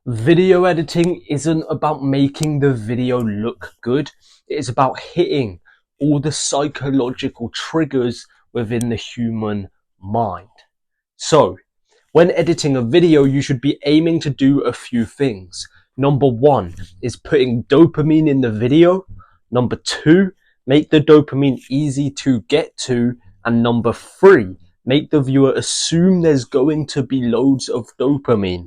Video editing isn't about making the video look good. It is about hitting all the psychological triggers within the human mind. So, when editing a video, you should be aiming to do a few things. Number one is putting dopamine in the video. Number two, make the dopamine easy to get to. And number three, make the viewer assume there's going to be loads of dopamine.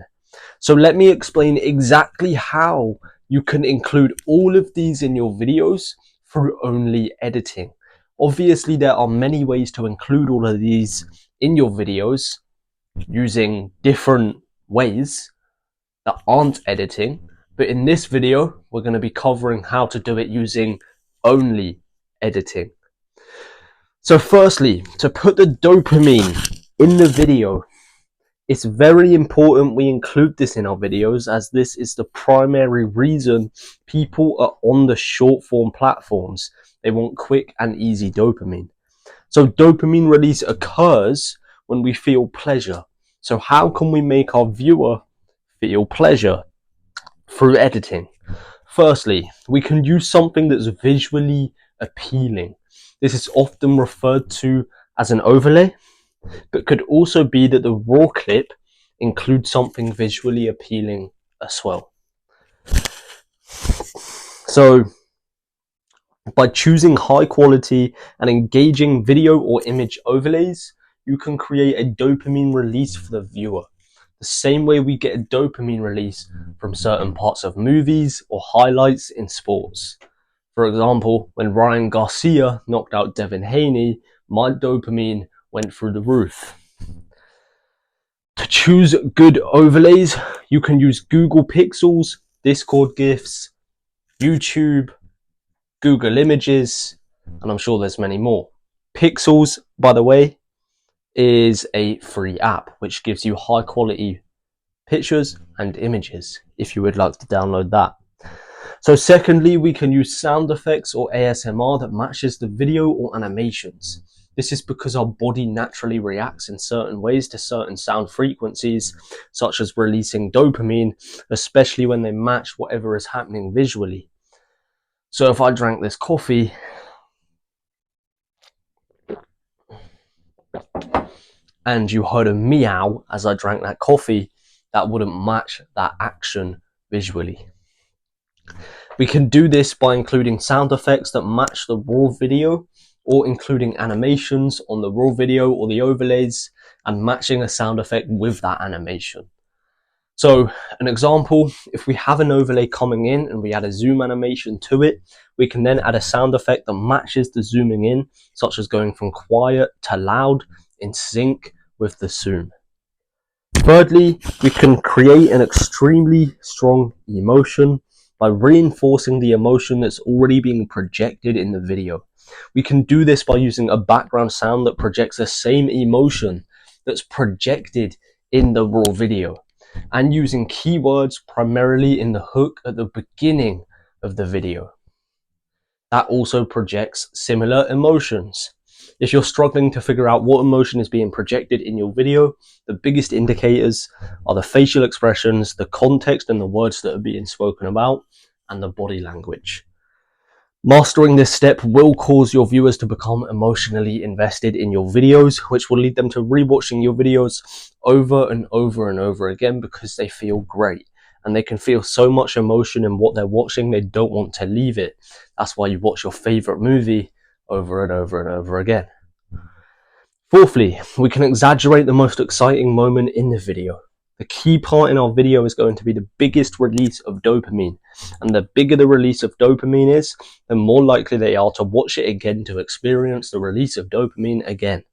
So let me explain exactly how you can include all of these in your videos through only editing. Obviously, there are many ways to include all of these in your videos using different ways that aren't editing. But in this video, we're going to be covering how to do it using only editing. So firstly, to put the dopamine in the video, it's very important we include this in our videos, as this is the primary reason people are on the short form platforms. They want quick and easy dopamine. So dopamine release occurs when we feel pleasure. So how can we make our viewer feel pleasure? Through editing. Firstly, we can use something that's visually appealing. This is often referred to as an overlay, but could also be that the raw clip includes something visually appealing as well. So by choosing high quality and engaging video or image overlays, you can create a dopamine release for the viewer, the same way we get a dopamine release from certain parts of movies or highlights in sports. For example, when Ryan Garcia knocked out Devin Haney, my dopamine went through the roof. To choose good overlays, you can use Google Pixels, Discord GIFs, YouTube, Google Images, and I'm sure there's many more. Pixels, by the way, is a free app which gives you high quality pictures and images if you would like to download that. So secondly, we can use sound effects or ASMR that matches the video or animations. This is because our body naturally reacts in certain ways to certain sound frequencies, such as releasing dopamine, especially when they match whatever is happening visually. So if I drank this coffee, and you heard a meow as I drank that coffee, that wouldn't match that action visually. We can do this by including sound effects that match the raw video, or including animations on the raw video or the overlays and matching a sound effect with that animation. So an example, if we have an overlay coming in and we add a zoom animation to it, we can then add a sound effect that matches the zooming in, such as going from quiet to loud in sync with the zoom. Thirdly, we can create an extremely strong emotion by reinforcing the emotion that's already being projected in the video. We can do this by using a background sound that projects the same emotion that's projected in the raw video, and using keywords primarily in the hook at the beginning of the video. That also projects similar emotions. If you're struggling to figure out what emotion is being projected in your video, the biggest indicators are the facial expressions, the context and the words that are being spoken about, and the body language. Mastering this step will cause your viewers to become emotionally invested in your videos, which will lead them to rewatching your videos over and over and over again because they feel great. And they can feel so much emotion in what they're watching, they don't want to leave it. That's why you watch your favorite movie over and over and over again. Fourthly, we can exaggerate the most exciting moment in the video. The key part in our video is going to be the biggest release of dopamine. And the bigger the release of dopamine is, the more likely they are to watch it again to experience the release of dopamine again.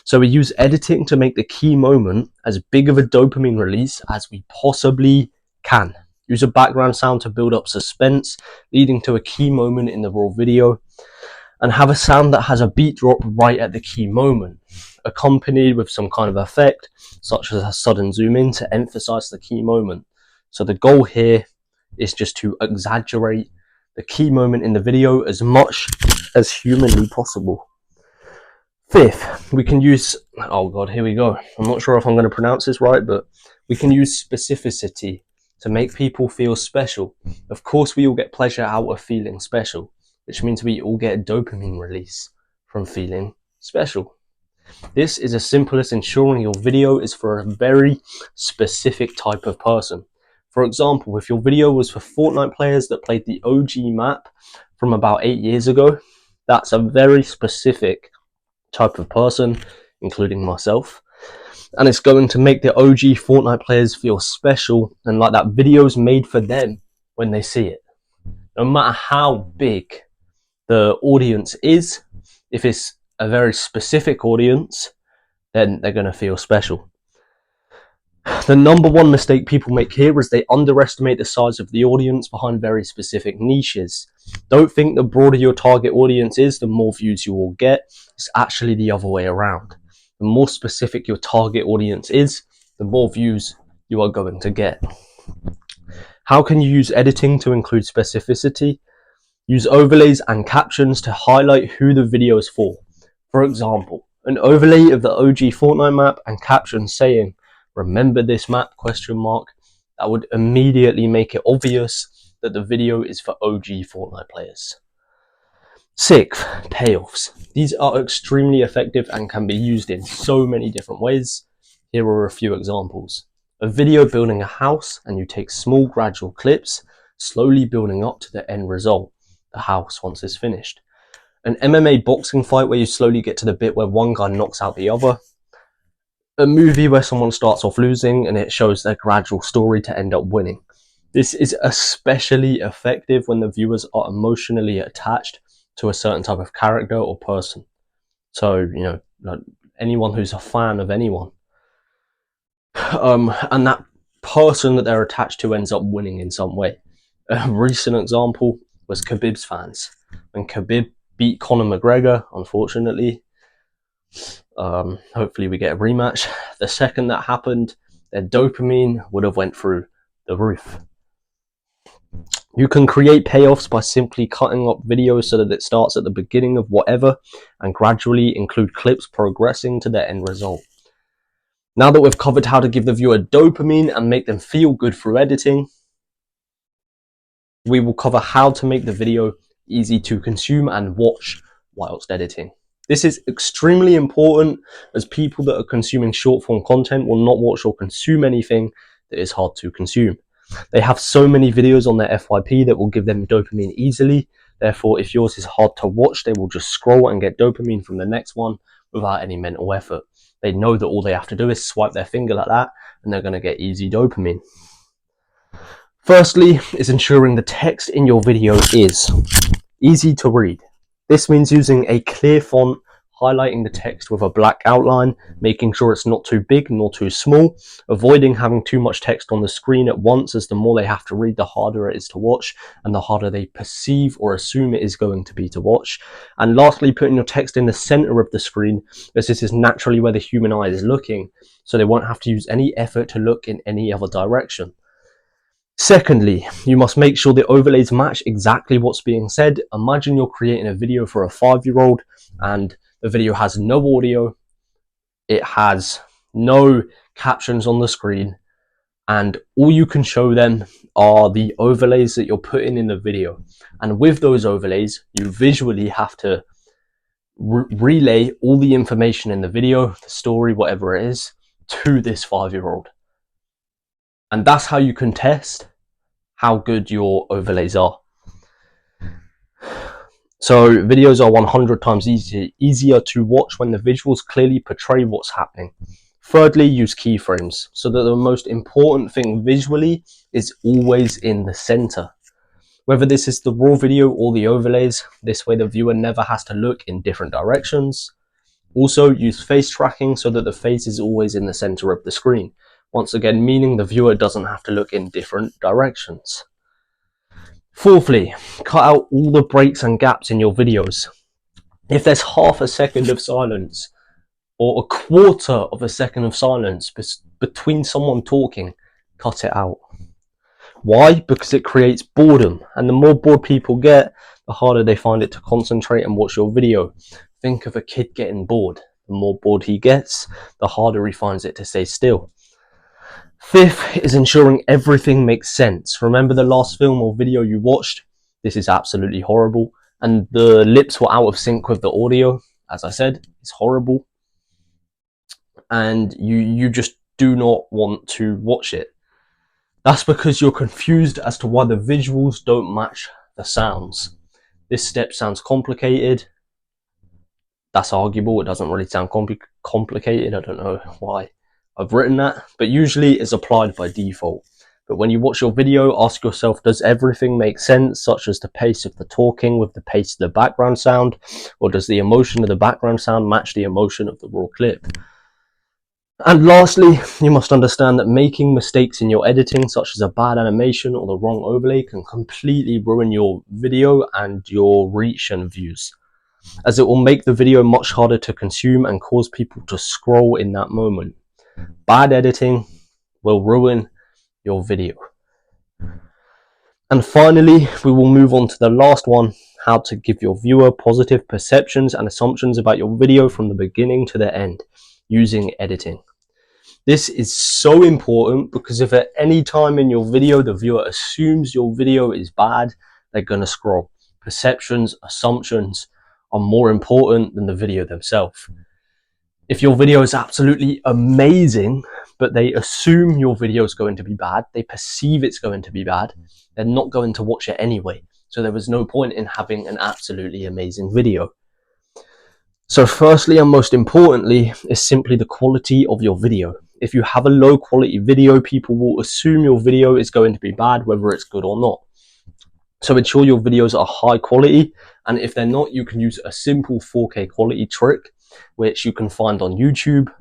So we use editing to make the key moment as big of a dopamine release as we possibly can. Use a background sound to build up suspense, leading to a key moment in the raw video, and have a sound that has a beat drop right at the key moment, accompanied with some kind of effect, such as a sudden zoom in to emphasize the key moment. So the goal here is just to exaggerate the key moment in the video as much as humanly possible. Fifth, we can use, oh god, here we go. I'm not sure if I'm going to pronounce this right, but we can use specificity to make people feel special. Of course, we all get pleasure out of feeling special, which means we all get a dopamine release from feeling special. This is as simple as ensuring your video is for a very specific type of person. For example, if your video was for Fortnite players that played the OG map from about 8 years ago, that's a very specific type of person, including myself. And it's going to make the OG Fortnite players feel special and like that video's made for them when they see it. No matter how big the audience is, if it's a very specific audience, then they're going to feel special. The number one mistake people make here is they underestimate the size of the audience behind very specific niches. Don't think the broader your target audience is, the more views you will get. It's actually the other way around. The more specific your target audience is, the more views you are going to get. How can you use editing to include specificity? Use overlays and captions to highlight who the video is for. For example, an overlay of the OG Fortnite map and captions saying, "Remember this map?" ? That would immediately make it obvious that the video is for OG Fortnite players. Sixth, payoffs. These are extremely effective and can be used in so many different ways. Here are a few examples. A video building a house and you take small gradual clips, slowly building up to the end result, the house once it's finished. An MMA boxing fight where you slowly get to the bit where one guy knocks out the other. A movie where someone starts off losing and it shows their gradual story to end up winning. This is especially effective when the viewers are emotionally attached to a certain type of character or person. So, like anyone who's a fan of anyone. And that person that they're attached to ends up winning in some way. A recent example was Khabib's fans. When Khabib beat Conor McGregor, unfortunately, hopefully we get a rematch. The second that happened, their dopamine would have went through the roof. You can create payoffs by simply cutting up videos so that it starts at the beginning of whatever and gradually include clips progressing to their end result. Now that we've covered how to give the viewer dopamine and make them feel good through editing, we will cover how to make the video easy to consume and watch whilst editing. This is extremely important as people that are consuming short form content will not watch or consume anything that is hard to consume. They have so many videos on their FYP that will give them dopamine easily. Therefore, if yours is hard to watch, they will just scroll and get dopamine from the next one without any mental effort. They know that all they have to do is swipe their finger like that and they're going to get easy dopamine. Firstly, is ensuring the text in your video is easy to read. This means using a clear font, highlighting the text with a black outline, making sure it's not too big nor too small, avoiding having too much text on the screen at once, as the more they have to read, the harder it is to watch and the harder they perceive or assume it is going to be to watch. And lastly, putting your text in the center of the screen, as this is naturally where the human eye is looking, so they won't have to use any effort to look in any other direction. Secondly, you must make sure the overlays match exactly what's being said. Imagine you're creating a video for a 5-year-old and the video has no audio, it has no captions on the screen, and all you can show them are the overlays that you're putting in the video. And with those overlays, you visually have to relay all the information in the video, the story, whatever it is, to this 5-year-old. And that's how you can test how good your overlays are. So videos are 100 times easier to watch when the visuals clearly portray what's happening. Thirdly, use keyframes so that the most important thing visually is always in the center. Whether this is the raw video or the overlays, this way the viewer never has to look in different directions. Also, use face tracking so that the face is always in the center of the screen. Once again, meaning the viewer doesn't have to look in different directions. Fourthly, cut out all the breaks and gaps in your videos. If there's half a second of silence or a quarter of a second of silence between someone talking, cut it out. Why? Because it creates boredom, and the more bored people get, the harder they find it to concentrate and watch your video. Think of a kid getting bored. The more bored he gets, the harder he finds it to stay still. Fifth is ensuring everything makes sense. Remember the last film or video you watched? This is absolutely horrible. And the lips were out of sync with the audio. As I said, it's horrible. And you just do not want to watch it. That's because you're confused as to why the visuals don't match the sounds. This step sounds complicated. That's arguable. It doesn't really sound complicated. I don't know why I've written that, but usually it's applied by default. But when you watch your video, ask yourself, does everything make sense, such as the pace of the talking with the pace of the background sound, or does the emotion of the background sound match the emotion of the raw clip? And lastly, you must understand that making mistakes in your editing, such as a bad animation or the wrong overlay, can completely ruin your video and your reach and views, as it will make the video much harder to consume and cause people to scroll in that moment. Bad editing will ruin your video. And finally, we will move on to the last one, how to give your viewer positive perceptions and assumptions about your video from the beginning to the end, using editing. This is so important because if at any time in your video the viewer assumes your video is bad, they're going to scroll. Perceptions, assumptions are more important than the video themselves. If your video is absolutely amazing, but they assume your video is going to be bad, they perceive it's going to be bad, they're not going to watch it anyway. So there was no point in having an absolutely amazing video. So firstly and most importantly is simply the quality of your video. If you have a low quality video, people will assume your video is going to be bad, whether it's good or not. So ensure your videos are high quality, and if they're not, you can use a simple 4K quality trick, which you can find on YouTube.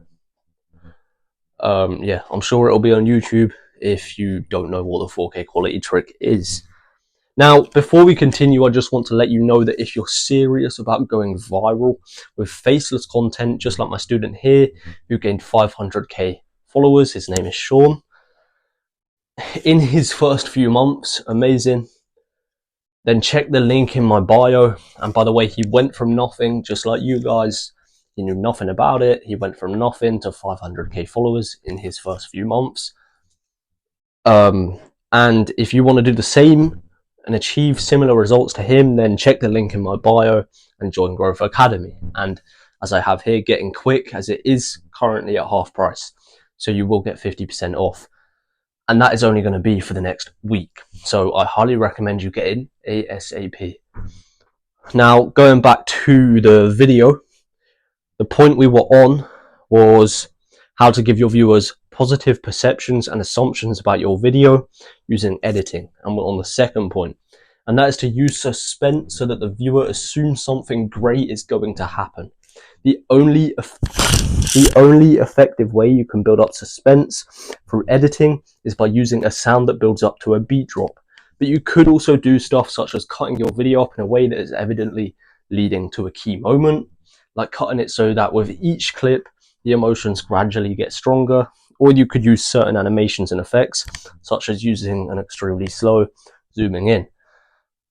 Yeah, I'm sure it'll be on YouTube if you don't know what the 4K quality trick is. Now, before we continue, I just want to let you know that if you're serious about going viral with faceless content, just like my student here, who gained 500k followers, his name is Sean, in his first few months, amazing, then check the link in my bio. And by the way, he went from nothing, just like you guys. He knew nothing about it. He went from nothing to 500k followers in his first few months. And if you want to do the same and achieve similar results to him, then check the link in my bio and join Growth Academy. And as I have here, getting quick, as it is currently at half price, so you will get 50% off. And that is only going to be for the next week. So I highly recommend you get in ASAP. Now, going back to the video, the point we were on was how to give your viewers positive perceptions and assumptions about your video using editing. And we're on the second point, and that is to use suspense so that the viewer assumes something great is going to happen. The only effective way you can build up suspense through editing is by using a sound that builds up to a beat drop. But you could also do stuff such as cutting your video up in a way that is evidently leading to a key moment, like cutting it so that with each clip, the emotions gradually get stronger. Or you could use certain animations and effects, such as using an extremely slow zooming in.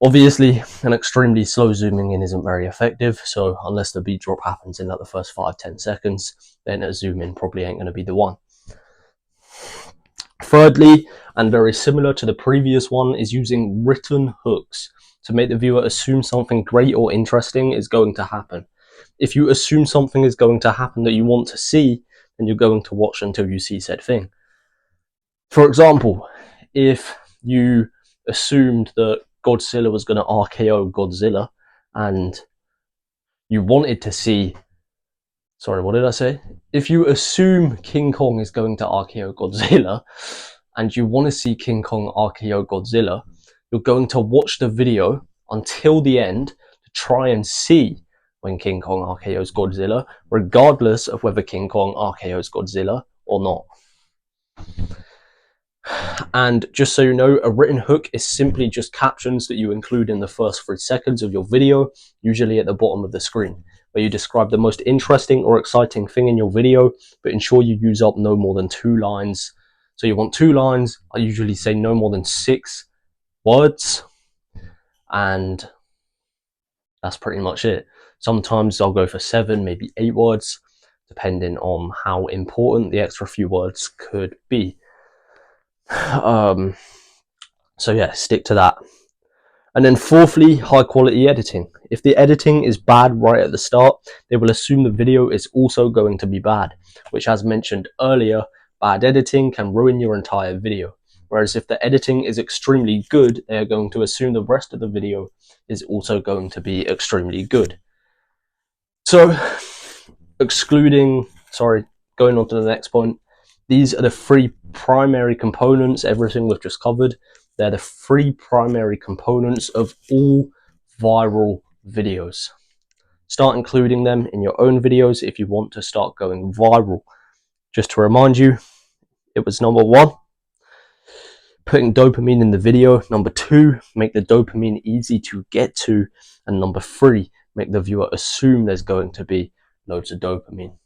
Obviously, an extremely slow zooming in isn't very effective, so unless the beat drop happens in like the first 5-10 seconds, then a zoom in probably ain't going to be the one. Thirdly, and very similar to the previous one, is using written hooks to make the viewer assume something great or interesting is going to happen. If you assume something is going to happen that you want to see, then you're going to watch until you see said thing. For example, if you assumed that Godzilla was going to RKO Godzilla and you wanted to see, sorry, what did I say? If you assume King Kong is going to RKO Godzilla and you want to see King Kong RKO Godzilla, you're going to watch the video until the end to try and see when King Kong RKOs Godzilla, regardless of whether King Kong RKOs Godzilla or not. And just so you know, a written hook is simply just captions that you include in the first 3 seconds of your video, usually at the bottom of the screen, where you describe the most interesting or exciting thing in your video, but ensure you use up no more than 2 lines. So you want 2 lines. I usually say no more than 6 words, and that's pretty much it. Sometimes I'll go for 7, maybe 8 words, depending on how important the extra few words could be. So yeah, stick to that. And then fourthly, high quality editing. If the editing is bad right at the start, they will assume the video is also going to be bad, which, as mentioned earlier, bad editing can ruin your entire video. Whereas if the editing is extremely good, they are going to assume the rest of the video is also going to be extremely good. So, going on to the next point, these are the three primary components, everything we've just covered. They're the three primary components of all viral videos. Start including them in your own videos if you want to start going viral. Just to remind you, it was number 1, putting dopamine in the video. Number 2, make the dopamine easy to get to. And number 3, make the viewer assume there's going to be loads of dopamine.